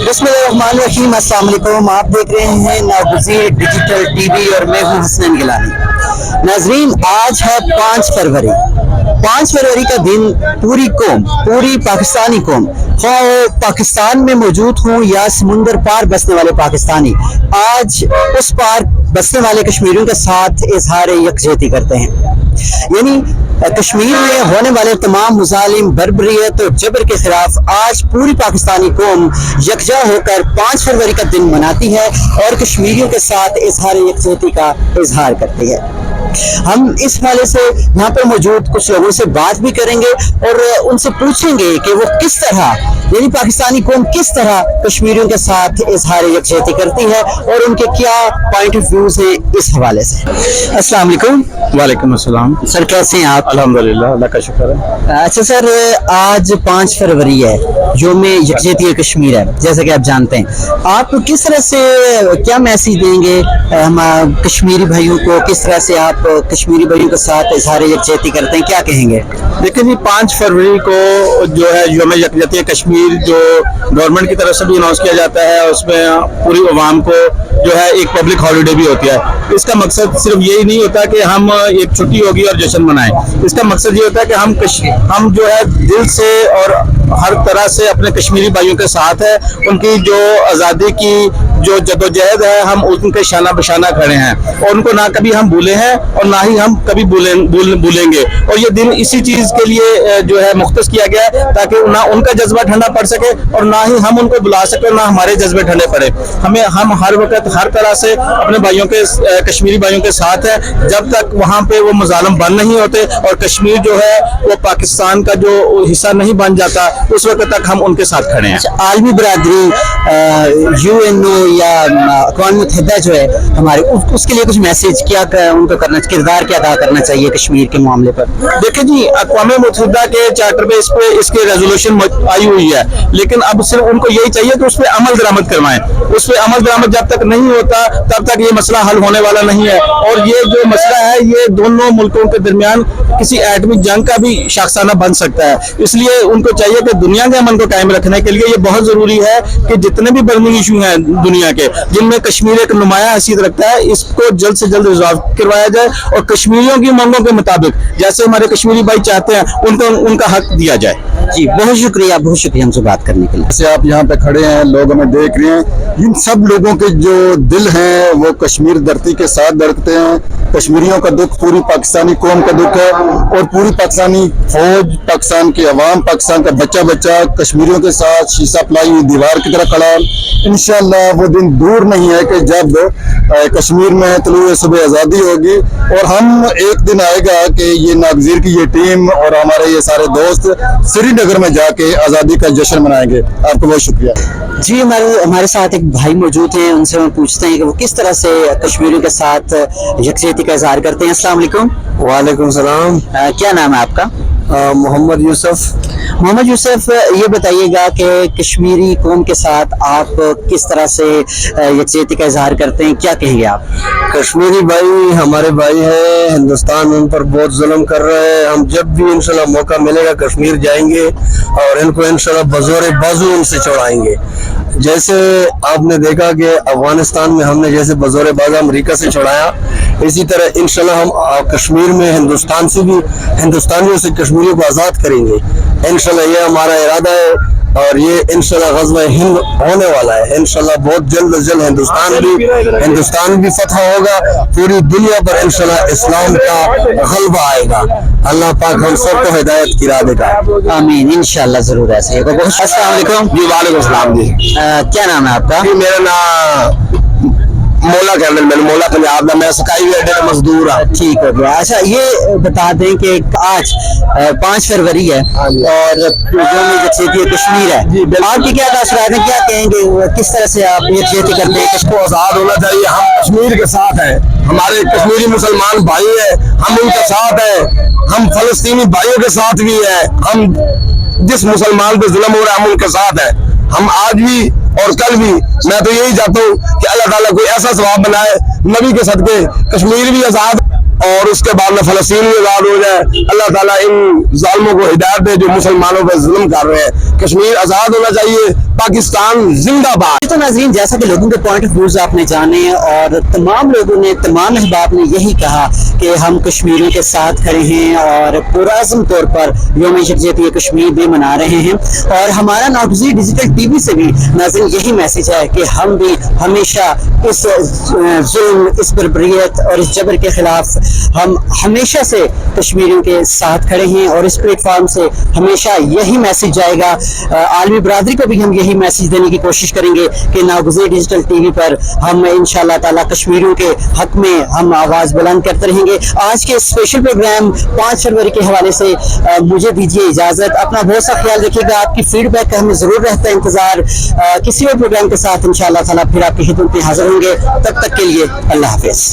बिस्मिल्लाहिर्रहमानिर्रहीम। अस्सलाम वालेकुम। आप देख रहे हैं नागुज़ीर डिजिटल टीवी और मैं हूं हसनैन गिलानी। नाजरीन, आज है 5 फरवरी। 5 फरवरी का दिन पूरी कौम, पूरी पाकिस्तानी कौम, ख्वाह वो पाकिस्तान में मौजूद हों या समुंदर पार बसने वाले पाकिस्तानी, आज उस पार बसने वाले कश्मीरियों के साथ इजहार यकजहती करते हैं। यानी कश्मीर में होने वाले तमाम मुजालिम, बर्बरियत और जबर के खिलाफ आज पूरी पाकिस्तानी कौम यकजा होकर 5 फरवरी का दिन मनाती है और कश्मीरियों के साथ इजहार यकजहती का इजहार करती है। हम इस हवाले से यहाँ पर मौजूद कुछ लोगों से बात भी करेंगे और उनसे पूछेंगे कि वो किस तरह, यानी पाकिस्तानी कौम किस तरह कश्मीरियों के साथ इजहार यकजहती करती है और उनके क्या पॉइंट ऑफ व्यूज है इस हवाले से। अस्सलाम वालेकुम। वालेकुम अस्सलाम। सर, कैसे हैं आप? अल्हम्दुलिल्लाह, अल्लाह का शुक्र है। अच्छा सर, आज 5 फरवरी है, यौम यकजहती कश्मीर है, जैसे कि आप जानते हैं। आप किस तरह से क्या मैसेज देंगे हम कश्मीरी भाइयों को, किस तरह से आप कश्मीरी भाइयों के साथ इजहार यकजहती करते हैं, क्या कहेंगे? देखिए जी, 5 फरवरी को जो है यौम यकजहती कश्मीर जो गवर्नमेंट की तरफ से भी अनाउंस किया जाता है, उसमें पूरी अवाम को जो है एक पब्लिक हॉलीडे भी होती है। इसका मकसद सिर्फ यही नहीं होता कि हम एक छुट्टी होगी और जश्न मनाएं। इसका मकसद ये होता है कि हम जो है दिल से और हर तरह से अपने कश्मीरी भाइयों के साथ है। उनकी जो आज़ादी की जो जदोजहद है, हम उनके शाना बशाना खड़े हैं और उनको ना कभी हम भूले हैं और ना ही हम कभी भूलेंगे। और ये दिन इसी चीज़ के लिए जो है मुख्तस किया गया है ताकि ना उनका जज्बा ठंडा पड़ सके और ना ही हम उनको बुला सके, ना हमारे जज्बे ठंडे पड़े। हम हर वक्त हर तरह से अपने भाइयों के, कश्मीरी भाइयों के साथ है जब तक वहाँ पे वो मुजालिम बंद नहीं होते और कश्मीर जो है वो पाकिस्तान का जो हिस्सा नहीं बन जाता, उस वक्त तक हम उनके साथ खड़े हैं। आलमी बरादरी, UNO या अक़वाम मुत्तहिदा जो है हमारे, उसके लिए कुछ मैसेज क्या उनको करना, किरदार क्या अदा करना चाहिए कश्मीर के मामले पर? देखिए जी, अक़वाम मुत्तहिदा के चार्टर पे इसके रेजोल्यूशन आई हुई है, लेकिन अब सिर्फ उनको यही चाहिए कि उस पर अमल दरामद करवाएं। उस पर अमल दरामद जब तक नहीं होता तब तक ये मसला हल होने वाला नहीं है। और ये जो मसला है ये दोनों मुल्कों के दरमियान किसी एटमी जंग का भी शाखसाना बन सकता है। इसलिए उनको चाहिए कि दुनिया के अमन को कायम रखने के लिए ये बहुत जरूरी है कि जितने भी बर्निंग इशू हैं दुनिया के, जिनमें कश्मीर एक नुमाया हैसियत रखता है, इसको जल्द से जल्द रिजॉल्व करवाया जाए और कश्मीरियों की मांगों के मुताबिक जैसे हमारे कश्मीरी भाई चाहते हैं उनको उनका हक दिया जाए। जी, बहुत शुक्रिया हमसे बात करने के लिए। जैसे आप यहाँ पे खड़े हैं, लोग हमें देख रहे हैं, इन सब लोगों के जो दिल हैं वो कश्मीर धरती के साथ धड़कते हैं। कश्मीरियों का दुख पूरी पाकिस्तानी कौम का दुख है और पूरी पाकिस्तानी फौज, पाकिस्तान की अवाम, पाकिस्तान का बच्चा बच्चा कश्मीरियों के साथ शीशा पलाई हुई दीवार की तरह खड़ा। इंशाअल्लाह वो दिन दूर नहीं है कि जब कश्मीर में तलुए सुबह आज़ादी होगी और हम एक दिन आएगा कि ये नागज़ीर की ये टीम और हमारे ये सारे दोस्त श्रीनगर में जाके आज़ादी का जश्न मनाएंगे। आपको बहुत शुक्रिया जी। हमारे साथ एक भाई मौजूद हैं, उनसे हम पूछते हैं कि वो किस तरह से कश्मीरियों के साथ यकजहती का इजहार करते हैं। अस्सलाम वालेकुम। वालेकुम सलाम। क्या नाम है आपका? मोहम्मद यूसुफ। मोहम्मद यूसुफ, ये बताइएगा कि कश्मीरी कौम के साथ आप किस तरह से यकजहती का इजहार करते हैं, क्या कहेंगे आप? कश्मीरी भाई हमारे भाई हैं, हिंदुस्तान उन पर बहुत जुल्म कर रहे हैं। हम जब भी इंशाल्लाह मौका मिलेगा कश्मीर जाएंगे और इनको इंशाल्लाह बज़ोर बाजू उनसे चढ़ाएंगे। जैसे आपने देखा कि अफगानिस्तान में हमने जैसे बज़ोर बाजू अमरीका से चढ़ाया, इसी तरह इंशाल्लाह हम कश्मीर में हिंदुस्तान से भी, हिंदुस्तानियों से कश्मीरियों को आज़ाद करेंगे। इंशाल्लाह ये हमारा इरादा है और ये इंशाल्लाह ग़ज़वा हिंद होने वाला है। इंशाल्लाह बहुत जल्द अज जल्द हिंदुस्तान भी फतह होगा, पूरी दुनिया पर इंशाल्लाह इस्लाम का ग़लबा आएगा। अल्लाह पाक हम सबको हिदायत की राह देगा। आमीन, इंशाल्लाह जरूर ऐसे होगा। बहुत अस्सलाम वालेकुम। जी वालेकुम सलाम जी। क्या नाम है आपका? जी मेरा नाम मौला कहते, मैंने मौला पंजाब का, मैं स्काई वे अड्डे का मजदूर हाँ। ठीक हो गया। अच्छा, ये बता दें कि आज 5 फरवरी है और यौम यकजहती कश्मीर है, आपकी क्या तासुरात हैं, क्या कहेंगे, किस तरह से आप यकजहती करते हैं? इसको आज़ाद होना चाहिए। हम कश्मीर के साथ हैं, हमारे कश्मीरी मुसलमान भाई हैं, हम उनके साथ हैं। हम फलस्तीनी भाइयों के साथ भी हैं। हम जिस मुसलमान पे जुल्म हो रहा है हम उनके साथ हैं। हम आज भी और कल भी, मैं तो यही चाहता हूँ कि अल्लाह ताला कोई ऐसा सवाब बनाए नबी के सदके कश्मीर भी आज़ाद और उसके बाद में फलस्तीन भी आज़ाद हो जाए। अल्लाह ताला इन जालिमों को हिदायत दे जो मुसलमानों पर जुल्म कर रहे हैं। कश्मीर आज़ाद होना चाहिए, पाकिस्तान जिंदाबाद। तो नाज़रीन, जैसा कि लोगों के पॉइंट ऑफ व्यूज आपने जाने और तमाम लोगों ने, तमाम अहबाब ने यही कहा कि हम कश्मीरियों के साथ खड़े हैं और पुरअज़्म तौर पर यौम यकजहती कश्मीर भी मना रहे हैं। और हमारा नागज़ीर डिजिटल टीवी से भी नाज़रीन यही मैसेज है कि हम भी हमेशा इस जुल्म, इस बर्बरियत और इस जबर के खिलाफ हम हमेशा से कश्मीरियों के साथ खड़े हैं और इस प्लेटफॉर्म से हमेशा यही मैसेज जाएगा। आलमी बरादरी को भी हम यही मैसेज देने की कोशिश करेंगे कि नागज़ीर डिजिटल टीवी पर हम इंशाअल्लाह ताला कश्मीरियों के हक में हम आवाज़ बुलंद करते रहेंगे। आज के स्पेशल प्रोग्राम 5 फरवरी के हवाले से मुझे दीजिए इजाज़त। अपना बहुत सा ख्याल रखिएगा। आपकी फीडबैक का हमें ज़रूर रहता है इंतज़ार। किसी और प्रोग्राम के साथ इंशाअल्लाह ताला फिर आपकी खिदमत में हाजिर होंगे। तब तक के लिए अल्लाह हाफ़िज़।